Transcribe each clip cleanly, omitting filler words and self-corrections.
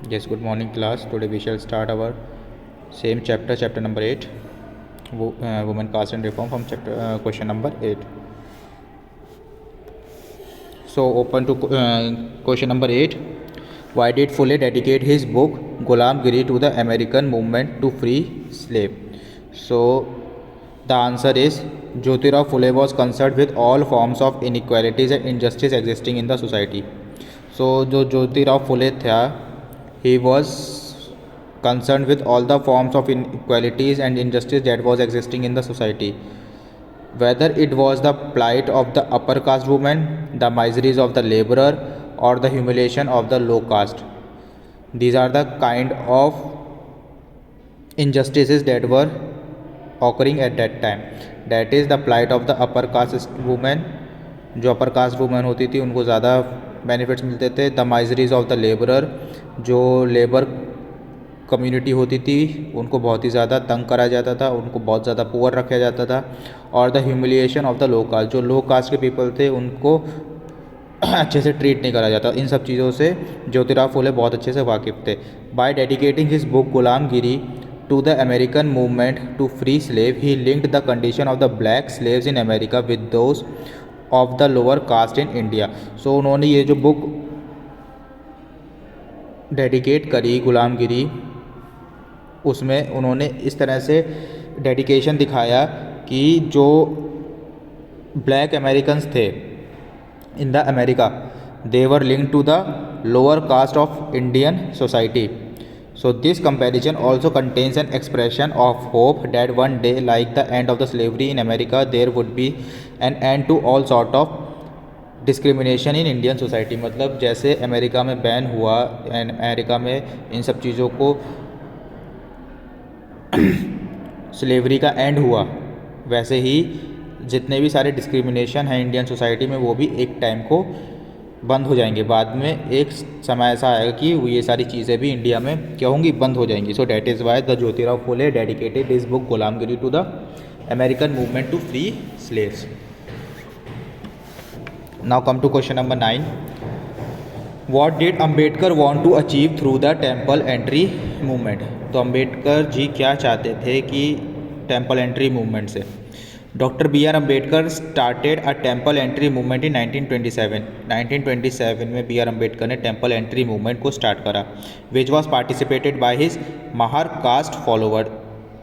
Yes, good morning class. Today we shall start our same chapter number 8, Women Caste and Reform from question number 8. So open to question number 8. Why did Phule dedicate his book Ghulam Giri to the American movement to free slave? So the answer is Jyotirao Phule was concerned with all forms of inequalities and injustice existing in the society. So जो ज्योतिराव फुले था, he was concerned with all the forms of inequalities and injustice that was existing in the society, whether it was the plight of the upper caste woman, the miseries of the laborer, or the humiliation of the low caste. These are the kind of injustices that were occurring at that time. That is the plight of the upper caste woman. जो upper caste women होती थी उनको ज़्यादा benefits मिलते थे. The miseries of the labourer, जो labour community होती थी उनको बहुत ही ज़्यादा तंग करा जाता था, उनको बहुत ज़्यादा पुअर रखा जाता था. और the humiliation of the low caste, जो लो कास्ट के पीपल थे उनको अच्छे से ट्रीट नहीं करा जाता. इन सब चीज़ों से ज्योतिराव फुले बहुत अच्छे से वाकिफ़ थे. By dedicating his book Gulamgiri to the American movement to free slave, he linked the condition of the black slaves in America with those of the lower caste in India. So उन्होंने ये जो book dedicate करी गुलामगिरी, उसमें उन्होंने इस तरह से dedication दिखाया कि जो ब्लैक अमेरिकन्स थे in the America, they were linked to the lower caste of Indian society. So this comparison also contains an expression of hope that one day, like the end of the slavery in America, there would be an end to all sort of discrimination in Indian society. मतलब जैसे America में ban हुआ, America में इन सब चीज़ों को slavery का and हुआ, वैसे ही जितने भी सारे डिस्क्रिमिनेशन हैं इंडियन सोसाइटी में वो भी एक टाइम को बंद हो जाएंगे. बाद में एक समय ऐसा आएगा कि ये सारी चीज़ें भी इंडिया में क्या होंगी, बंद हो जाएंगी. So that is why the Jyotirao Phule dedicated his book Gulamgiri to the American movement to free slaves. Now come to question number 9. What did Ambedkar want to achieve through the temple entry movement? तो अम्बेडकर जी क्या चाहते थे कि टेम्पल एंट्री मूवमेंट से? Doctor B R Ambedkar started a temple entry movement in 1927. 1927 में B R Ambedkar ने temple entry movement को start करा, which was participated by his Mahar caste follower.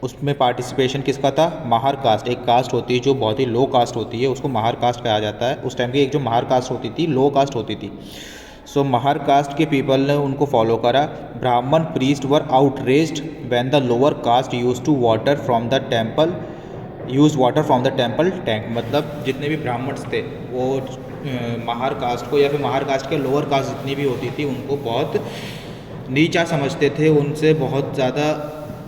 उसमें पार्टिसिपेशन किसका था? महार कास्ट. एक कास्ट होती है जो बहुत ही लो कास्ट होती है, उसको महार कास्ट कहा जाता है. उस टाइम की एक जो महार कास्ट होती थी, लो कास्ट होती थी. सो महार कास्ट के पीपल ने उनको फॉलो करा. Brahmin priest were outraged when the lower caste used to water from the temple tank. मतलब जितने भी ब्राह्मण्स थे वो महार कास्ट को या फिर महार कास्ट के लोअर कास्ट जितनी भी होती थी उनको बहुत नीचा समझते थे, उनसे बहुत ज़्यादा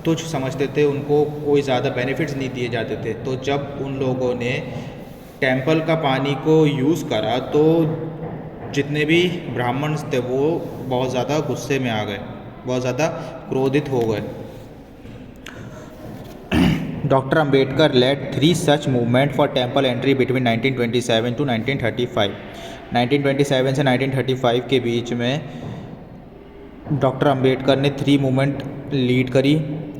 तुच्छ समझते थे, उनको कोई ज़्यादा बेनिफिट्स नहीं दिए जाते थे. तो जब उन लोगों ने टेम्पल का पानी को यूज़ करा तो जितने भी ब्राह्मण्स थे वो बहुत ज़्यादा गुस्से में आ गए, बहुत ज़्यादा क्रोधित हो गए. Dr. Ambedkar led 3 such movement for temple entry between 1927 to 1935. 1927 से 1935 के बीच में डॉक्टर अम्बेडकर ने 3 मूवमेंट लीड करी.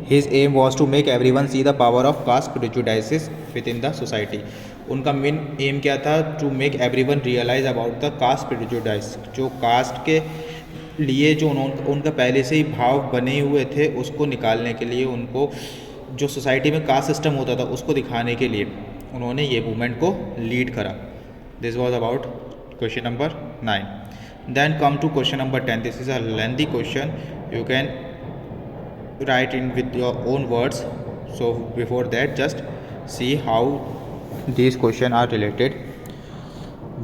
His aim was to make everyone see the power of caste prejudices within the society. उनका मेन एम क्या था? To make everyone realise about the caste prejudice. जो caste के लिए जो उनका पहले से ही भाव बने हुए थे उसको निकालने के लिए, उनको जो सोसाइटी में कास्ट सिस्टम होता था उसको दिखाने के लिए उन्होंने ये मूवमेंट को लीड करा. This was about question number 9. Then come to question number 10. This is a lengthy question. You can write in with your own words. So before that just see how these question are related.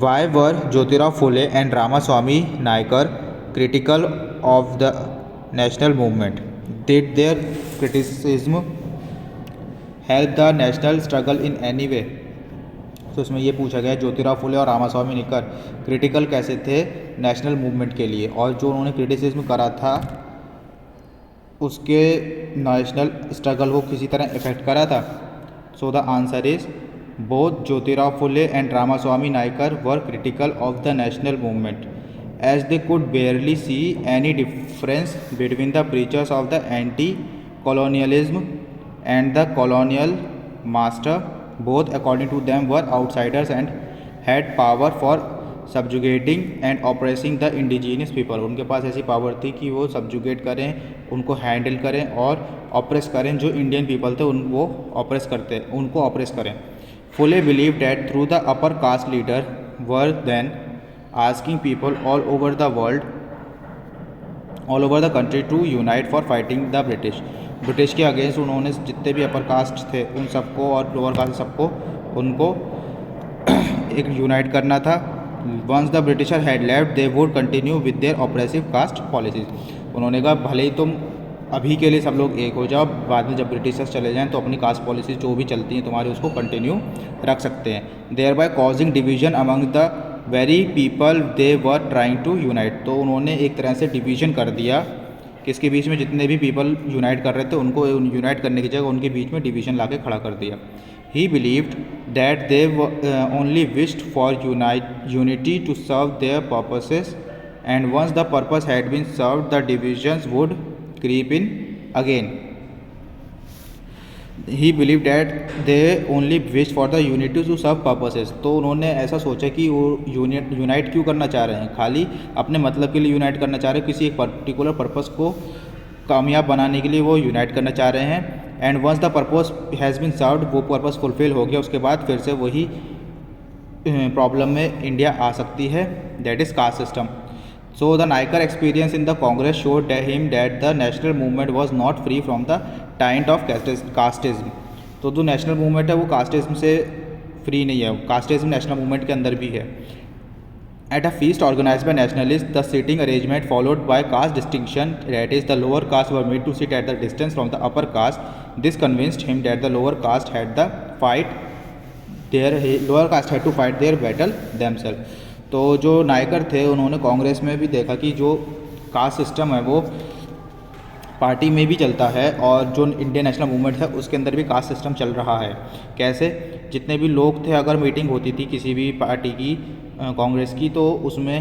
Why were Jyotirao Phule and Ramaswamy Naicker critical of the national movement? Did their criticism help the national struggle in any way? तो इसमें ये पूछा गया ज्योतिराव फुले और Ramaswamy Naikar critical कैसे थे national movement के लिए, और जो उन्होंने क्रिटिसिज्म करा था उसके नेशनल स्ट्रगल को किसी तरह इफेक्ट करा था. So the answer is both Jyotirao Phule and Ramaswamy Naicker were critical of the national movement as they could barely see any difference between the preachers of the anti-colonialism and the colonial master. Both, according to them, were outsiders and had power for subjugating and oppressing the indigenous people. उनके पास ऐसी power थी कि वो subjugate करें, उनको handle करें और oppress करें, जो इंडियन पीपल थे उनको ऑप्रेस करें. Fully believed that through the upper caste leader were then asking people all over the country to unite for fighting the British के अगेंस्ट उन्होंने जितने भी अपर कास्ट थे उन सबको और लोअर कास्ट सबको उनको एक यूनाइट करना था. Once the britisher had left they would continue with their oppressive caste policies. उन्होंने कहा भले ही तुम अभी के लिए सब लोग एक हो जाओ, बाद में जब ब्रिटिशर्स चले जाएं तो अपनी कास्ट पॉलिसीज जो भी चलती हैं तुम्हारी उसको कंटिन्यू रख सकते हैं. Thereby causing division among the very people they were trying to unite. तो उन्होंने एक तरह से डिवीजन कर दिया कि इसके बीच में जितने भी पीपल यूनाइट कर रहे थे उनको यूनाइट करने की जगह उनके बीच में डिवीजन ला के खड़ा कर दिया. He believed that they only wished for unity to serve their purposes, and once the purpose had been served, the divisions would creep in again. He believed that they only wished for the unity to serve purposes. तो उन्होंने ऐसा सोचा कि वो unite क्यों करना चाह रहे हैं, खाली अपने मतलब के लिए यूनाइट करना चाह रहे हैं, किसी एक पर्टिकुलर पर्पस को कामयाब बनाने के लिए वो यूनाइट करना चाह रहे हैं. And once the purpose has been served, वो पर्पस फुलफिल हो गया, उसके बाद फिर से वही प्रॉब्लम में इंडिया आ सकती है, that is caste system. So the Naicker experience in the Congress showed him that the national movement was not free from the taint of casteism. तो जो नेशनल मूवमेंट है वो कास्टिज्म से फ्री नहीं है, कास्टिज्म नेशनल मूवमेंट के अंदर भी है. At a feast organized by nationalists, the seating arrangement followed by caste distinction, that is, the lower caste were made to sit at the distance from the upper caste. This convinced him that the lower caste had to fight their battle themselves. तो जो नायकर थे उन्होंने कांग्रेस में भी देखा कि जो caste system है वो पार्टी में भी चलता है और जो इंडियन नेशनल मूवमेंट है उसके अंदर भी कास्ट सिस्टम चल रहा है. कैसे? जितने भी लोग थे, अगर मीटिंग होती थी किसी भी पार्टी की, कांग्रेस की, तो उसमें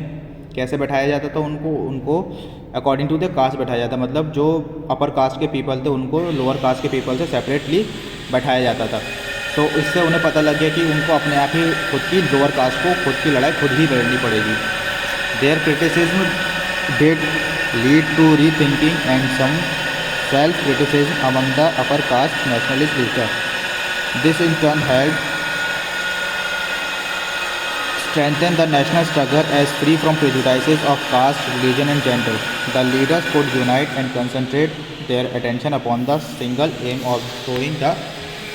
कैसे बैठाया जाता था, उनको अकॉर्डिंग टू द कास्ट बैठाया जाता. मतलब जो अपर कास्ट के पीपल थे उनको लोअर कास्ट के पीपल से सेपरेटली बैठाया जाता था. तो इससे उन्हें पता लग गया कि उनको अपने आप ही खुद की लोअर कास्ट को खुद की लड़ाई खुद ही लड़नी पड़ेगी. Their criticism did lead to rethinking and some self criticism among the upper caste nationalist leader. This in turn help strengthen the national struggle as free from prejudices of caste, religion and gender. The leaders could unite and concentrate their attention upon the single aim of throwing the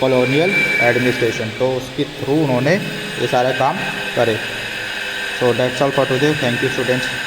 colonial administration. तो उसके through उन्होंने ये सारे काम करे. So that's all for today. Thank you students.